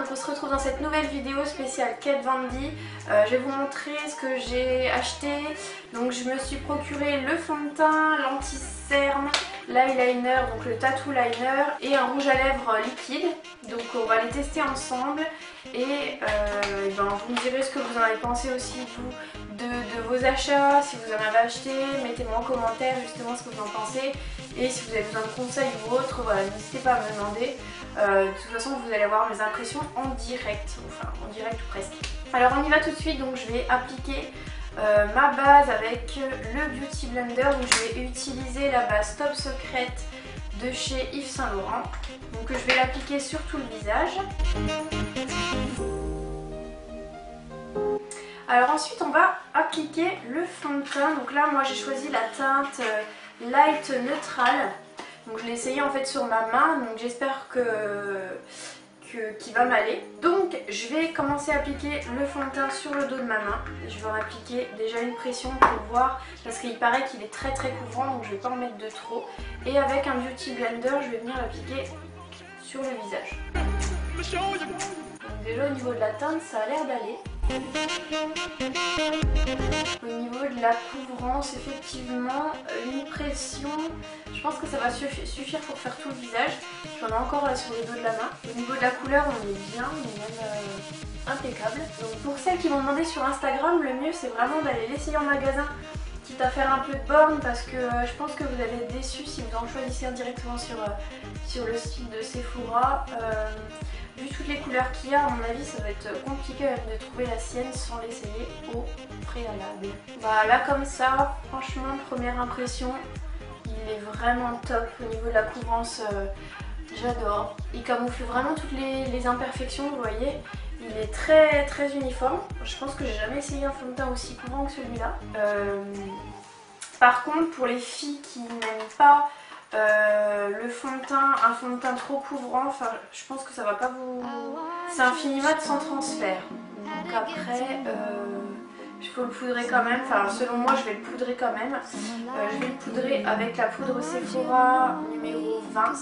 donc on se retrouve dans cette nouvelle vidéo spéciale Kat Von D. Je vais vous montrer ce que j'ai acheté. Donc je me suis procuré le fond de teint, l'anti-cerne, l'eyeliner, donc le tattoo liner et un rouge à lèvres liquide. Donc on va les tester ensemble et vous me direz ce que vous en avez pensé aussi vous de vos achats. Si vous en avez acheté, mettez-moi en commentaire justement ce que vous en pensez. Et si vous avez besoin de conseils ou autre, voilà, n'hésitez pas à me demander. De toute façon vous allez avoir mes impressions en direct, enfin en direct ou presque. Alors on y va tout de suite, donc je vais appliquer ma base avec le Beauty Blender. Donc je vais utiliser la base Top Secret de chez Yves Saint Laurent. Donc je vais l'appliquer sur tout le visage. Alors ensuite on va appliquer le fond de teint. Donc là moi j'ai choisi la teinte Light Neutral. Donc je l'ai essayé en fait sur ma main, donc j'espère qu'il va m'aller. Donc je vais commencer à appliquer le fond de teint sur le dos de ma main. Je vais en appliquer déjà une pression pour voir, parce qu'il paraît qu'il est très couvrant, donc je ne vais pas en mettre de trop. Et avec un Beauty Blender, je vais venir l'appliquer sur le visage. Donc déjà au niveau de la teinte, ça a l'air d'aller. Au niveau de la couvrance, effectivement, une pression, je pense que ça va suffire pour faire tout le visage. J'en ai encore là sur le dos de la main. Au niveau de la couleur, on est bien, on est même impeccable. Donc pour celles qui m'ont demandé sur Instagram, le mieux c'est vraiment d'aller l'essayer en magasin, quitte à faire un peu de borne, parce que je pense que vous allez être déçus si vous en choisissez un directement sur le site de Sephora. Vu toutes les couleurs qu'il y a, à mon avis, ça va être compliqué de trouver la sienne sans l'essayer au préalable. Bah là comme ça, franchement, première impression, il est vraiment top au niveau de la couvrance. J'adore. Il camoufle vraiment toutes les imperfections, vous voyez. Il est très uniforme. Je pense que j'ai jamais essayé un fond de teint aussi couvrant que celui-là. Par contre, pour les filles qui n'aiment pas le fond de teint, un fond de teint trop couvrant, enfin je pense que ça va pas vous... C'est un fini mat sans transfert. Donc après, il faut le poudrer quand même, enfin selon moi je vais le poudrer quand même. Je vais le poudrer avec la poudre Sephora numéro 20.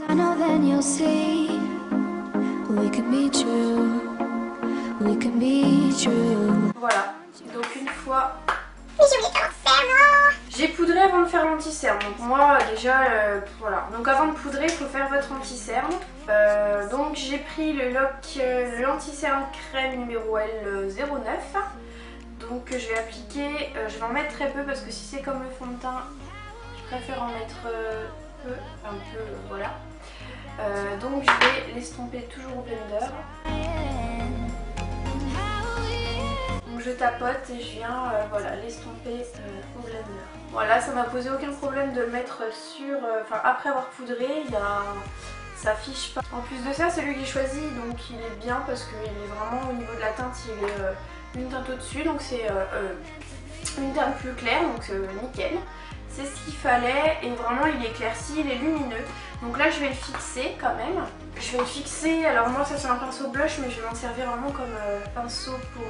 Voilà, donc une fois... J'ai poudré avant de faire l'anti-cerne, donc moi déjà, voilà. Donc avant de poudrer, il faut faire votre anti-cerne. Donc j'ai pris l'anti-cerne crème numéro L09. Donc je vais appliquer, je vais en mettre très peu parce que si c'est comme le fond de teint, je préfère en mettre peu, un peu, voilà. Donc je vais l'estomper toujours au blender. Je tapote et je viens voilà, l'estomper au blender. Voilà, ça m'a posé aucun problème de le mettre sur... après avoir poudré, ça fiche pas. En plus de ça, celui que j'ai choisi, donc il est bien parce qu'il est vraiment au niveau de la teinte, il est une teinte au-dessus, donc c'est une teinte plus claire, donc nickel. C'est ce qu'il fallait et vraiment il est éclairci, il est lumineux. Donc là je vais le fixer quand même. Je vais le fixer, alors moi ça c'est un pinceau blush mais je vais m'en servir vraiment comme pinceau pour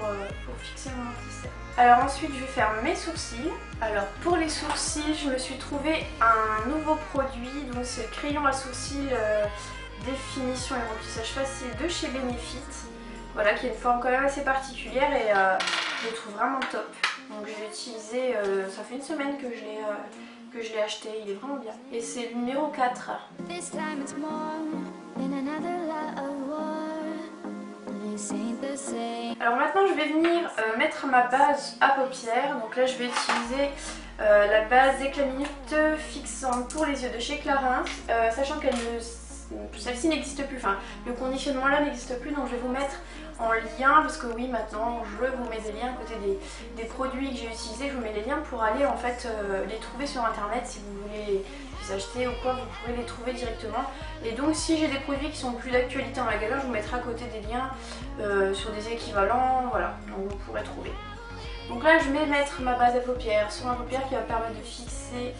fixer mon anti-cerne. Alors ensuite je vais faire mes sourcils. Alors pour les sourcils je me suis trouvé un nouveau produit, donc c'est le crayon à sourcils définition et remplissage facile de chez Benefit. Voilà, qui a une forme quand même assez particulière et je le trouve vraiment top. Donc je l'ai utilisé, ça fait une semaine que je l'ai acheté, il est vraiment bien. Et c'est le numéro 4. Alors maintenant je vais venir mettre ma base à paupières. Donc là je vais utiliser la base Éclat Minute fixante pour les yeux de chez Clarins. Sachant qu'elle celle-ci n'existe plus, enfin le conditionnement là n'existe plus, donc je vais vous mettre en lien, parce que oui maintenant je vous mets des liens à côté des produits que j'ai utilisés, je vous mets des liens pour aller en fait les trouver sur internet. Si vous voulez les acheter ou quoi, vous pourrez les trouver directement. Et donc si j'ai des produits qui sont plus d'actualité en magasin, je vous mettrai à côté des liens sur des équivalents, voilà, donc vous pourrez trouver. Donc là je vais mettre ma base à paupières sur ma paupière qui va permettre de fixer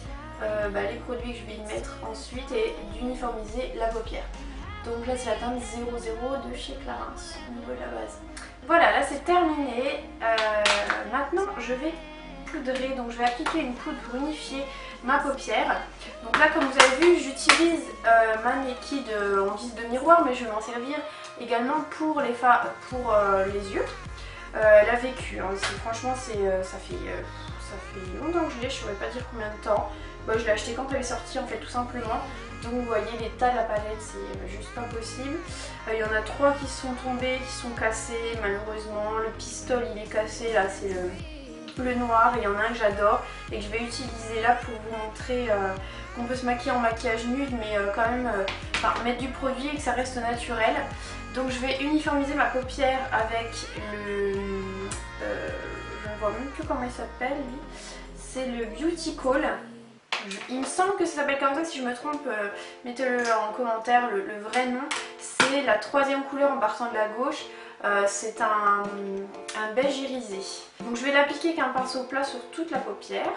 les produits que je vais y mettre ensuite et d'uniformiser la paupière. Donc là c'est la teinte 00 de chez Clarins au niveau de la base. Voilà, là c'est terminé. Maintenant je vais poudrer, donc je vais appliquer une poudre pour unifier ma paupière. Donc là, comme vous avez vu, j'utilise ma Naked en guise de miroir, mais je vais m'en servir également pour les yeux. Elle a vécu, hein. Franchement ça fait longtemps que je l'ai, je ne saurais pas dire combien de temps. Bah, je l'ai acheté quand elle est sortie en fait, tout simplement. Donc vous voyez l'état de la palette, c'est juste pas possible. Il y en a 3 qui sont tombés, qui sont cassés malheureusement. Le pistol il est cassé, là c'est le noir, et il y en a un que j'adore et que je vais utiliser là pour vous montrer qu'on peut se maquiller en maquillage nude, mais quand même mettre du produit et que ça reste naturel. Donc je vais uniformiser ma paupière avec le... je ne vois même plus comment il s'appelle lui. C'est le Beauty Call. Il me semble que ça s'appelle comme ça, si je me trompe, mettez-le en commentaire le vrai nom. C'est la 3e couleur en partant de la gauche. C'est un beige irisé. Donc je vais l'appliquer avec un pinceau plat sur toute la paupière.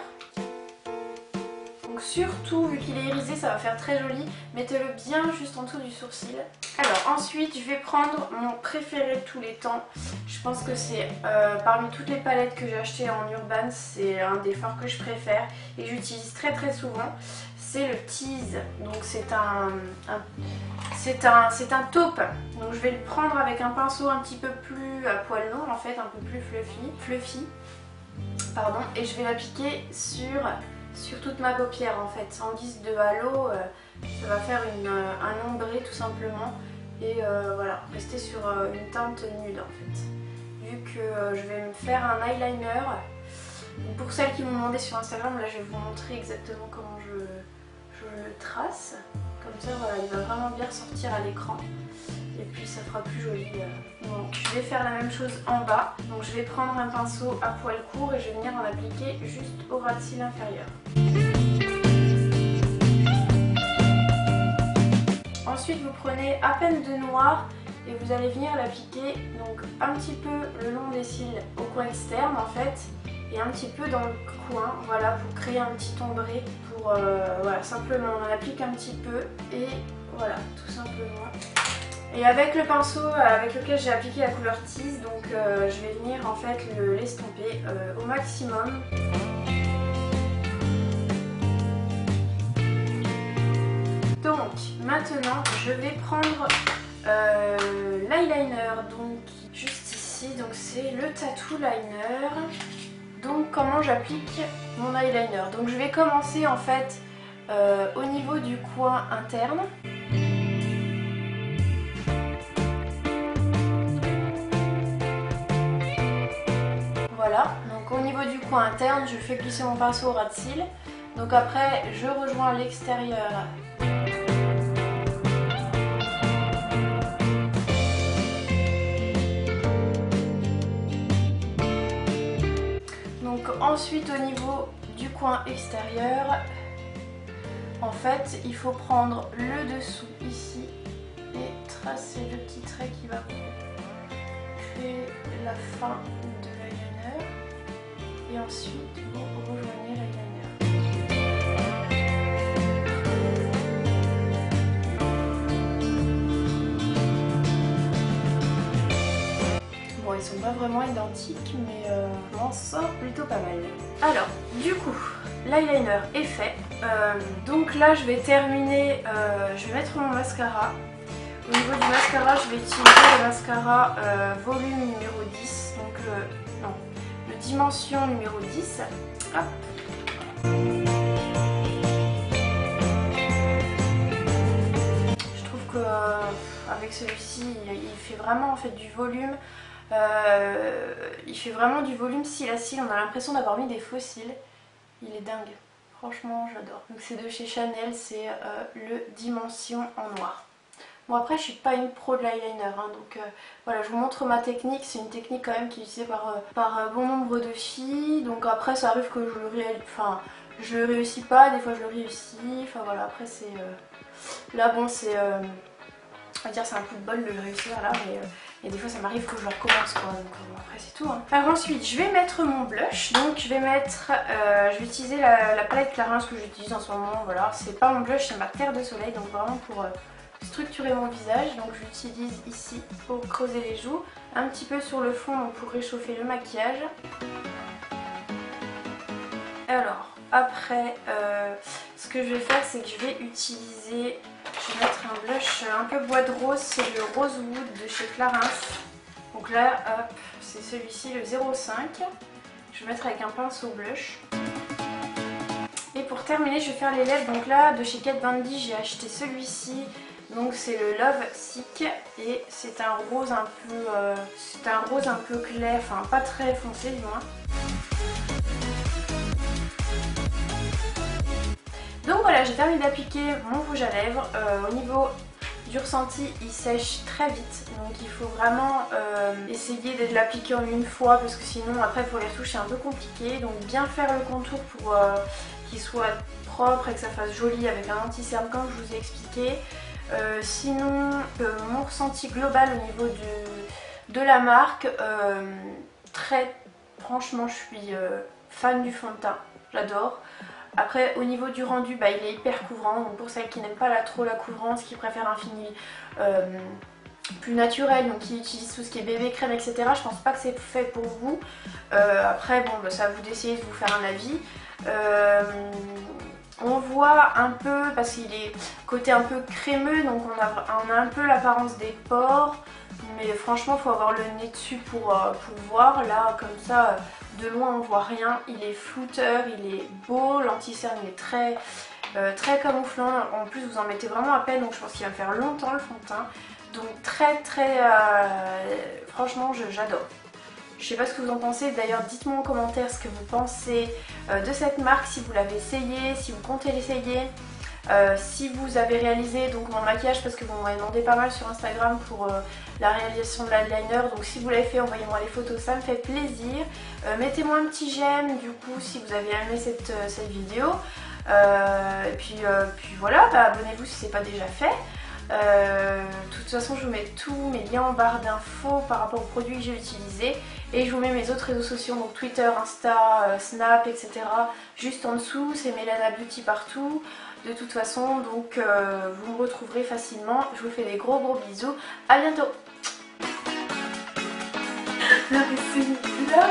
Donc surtout, vu qu'il est irisé, ça va faire très joli. Mettez-le bien juste en dessous du sourcil. Alors ensuite, je vais prendre mon préféré de tous les temps. Je pense que c'est parmi toutes les palettes que j'ai achetées en Urban, c'est un des fards que je préfère et que j'utilise très souvent. C'est le Tease. Donc c'est un taupe. Donc je vais le prendre avec un pinceau un petit peu plus à poil long, en fait, un peu plus fluffy. Pardon, et je vais l'appliquer sur toute ma paupière en fait, en guise de halo. Ça va faire un ombré tout simplement, et voilà, rester sur une teinte nude en fait. Vu que je vais me faire un eyeliner, pour celles qui m'ont demandé sur Instagram, là je vais vous montrer exactement comment je le trace. Comme ça voilà, il va vraiment bien ressortir à l'écran. Et puis ça fera plus joli. Donc je vais faire la même chose en bas. Donc je vais prendre un pinceau à poil court et je vais venir en appliquer juste au ras de cils inférieur. Ensuite vous prenez à peine de noir et vous allez venir l'appliquer donc un petit peu le long des cils au coin externe en fait, et un petit peu dans le coin, voilà, pour créer un petit ombré. Voilà, simplement on en applique un petit peu et voilà, tout simplement. Et avec le pinceau avec lequel j'ai appliqué la couleur Tease, donc je vais venir en fait l'estomper au maximum. Donc maintenant je vais prendre l'eyeliner, donc juste ici, donc c'est le Tattoo Liner. Donc comment j'applique mon eyeliner? Donc je vais commencer en fait au niveau du coin interne. Voilà, donc au niveau du coin interne, je fais glisser mon pinceau au ras de cils. Donc après, je rejoins l'extérieur. Donc ensuite, au niveau du coin extérieur, en fait, il faut prendre le dessous ici et tracer le petit trait qui va créer la fin de l'eyeliner, et ensuite vous rejoignez l'eyeliner. Bon, ils sont pas vraiment identiques, mais je m'en sors plutôt pas mal. Alors, du coup, l'eyeliner est fait. Donc là, je vais terminer, je vais mettre mon mascara. Au niveau du mascara, je vais utiliser le mascara volume numéro 10, donc le dimension numéro 10. Hop. Je trouve que avec celui-ci, il fait vraiment en fait du volume. Il fait vraiment du volume cil à cil, on a l'impression d'avoir mis des faux cils. Il est dingue, franchement j'adore. Donc c'est de chez Chanel, c'est le dimension en noir. Bon, après je suis pas une pro de l'eyeliner, hein, donc voilà, je vous montre ma technique. C'est une technique quand même qui est utilisée par bon nombre de filles. Donc après ça arrive que je le réussis pas, des fois je le réussis. Enfin voilà, après c'est... là bon c'est... on va dire c'est un coup de bol de le réussir là, mais et des fois ça m'arrive que je le recommence quoi, donc après c'est tout. Hein. Alors ensuite je vais mettre mon blush, donc je vais utiliser la palette Clarins que j'utilise en ce moment, voilà. C'est pas mon blush, c'est ma terre de soleil, donc vraiment pour structurer mon visage. Donc j'utilise ici pour creuser les joues, un petit peu sur le fond donc pour réchauffer le maquillage. Alors après, ce que je vais faire, c'est que je vais utiliser, je vais mettre un blush un peu bois de rose, c'est le Rosewood de chez Clarins. Donc là, hop, c'est celui-ci, le 05. Je vais mettre avec un pinceau blush. Et pour terminer, je vais faire les lèvres. Donc là, de chez Kat Von D, j'ai acheté celui-ci. Donc c'est le Love Sick et c'est un rose un peu, clair, enfin pas très foncé du moins. Donc voilà, j'ai terminé d'appliquer mon rouge à lèvres. Au niveau du ressenti, il sèche très vite, donc il faut vraiment essayer de l'appliquer en une fois parce que sinon après pour les retouches c'est un peu compliqué. Donc bien faire le contour pour qu'il soit propre et que ça fasse joli avec un anti-cerne comme je vous ai expliqué. Sinon, mon ressenti global au niveau de la marque, franchement je suis fan du fond de teint, j'adore. Après au niveau du rendu, il est hyper couvrant, donc pour celles qui n'aiment pas trop la couvrance, qui préfèrent un fini plus naturel, donc qui utilisent tout ce qui est bébé crème etc, je pense pas que c'est fait pour vous. Après bon, c'est à vous d'essayer de vous faire un avis. On voit un peu, parce qu'il est côté un peu crémeux, donc on a un peu l'apparence des pores, mais franchement il faut avoir le nez dessus pour voir. Là comme ça de loin on voit rien, il est flouteur, il est beau, l'anti-cerne il est très camouflant, en plus vous en mettez vraiment à peine, donc je pense qu'il va me faire longtemps le fond de teint, donc franchement j'adore. Je sais pas ce que vous en pensez, d'ailleurs dites-moi en commentaire ce que vous pensez de cette marque, si vous l'avez essayé, si vous comptez l'essayer, si vous avez réalisé donc mon maquillage, parce que vous m'avez demandé pas mal sur Instagram pour la réalisation de l'eyeliner, donc si vous l'avez fait, envoyez-moi les photos, ça me fait plaisir. Mettez-moi un petit j'aime du coup si vous avez aimé cette vidéo, et puis voilà, abonnez-vous si c'est pas déjà fait. De toute façon je vous mets tous mes liens en barre d'infos par rapport aux produits que j'ai utilisés et je vous mets mes autres réseaux sociaux, donc Twitter, Insta, Snap etc, juste en dessous, c'est Melana Beauty partout de toute façon, donc vous me retrouverez facilement. Je vous fais des gros bisous, à bientôt. Là, c'est là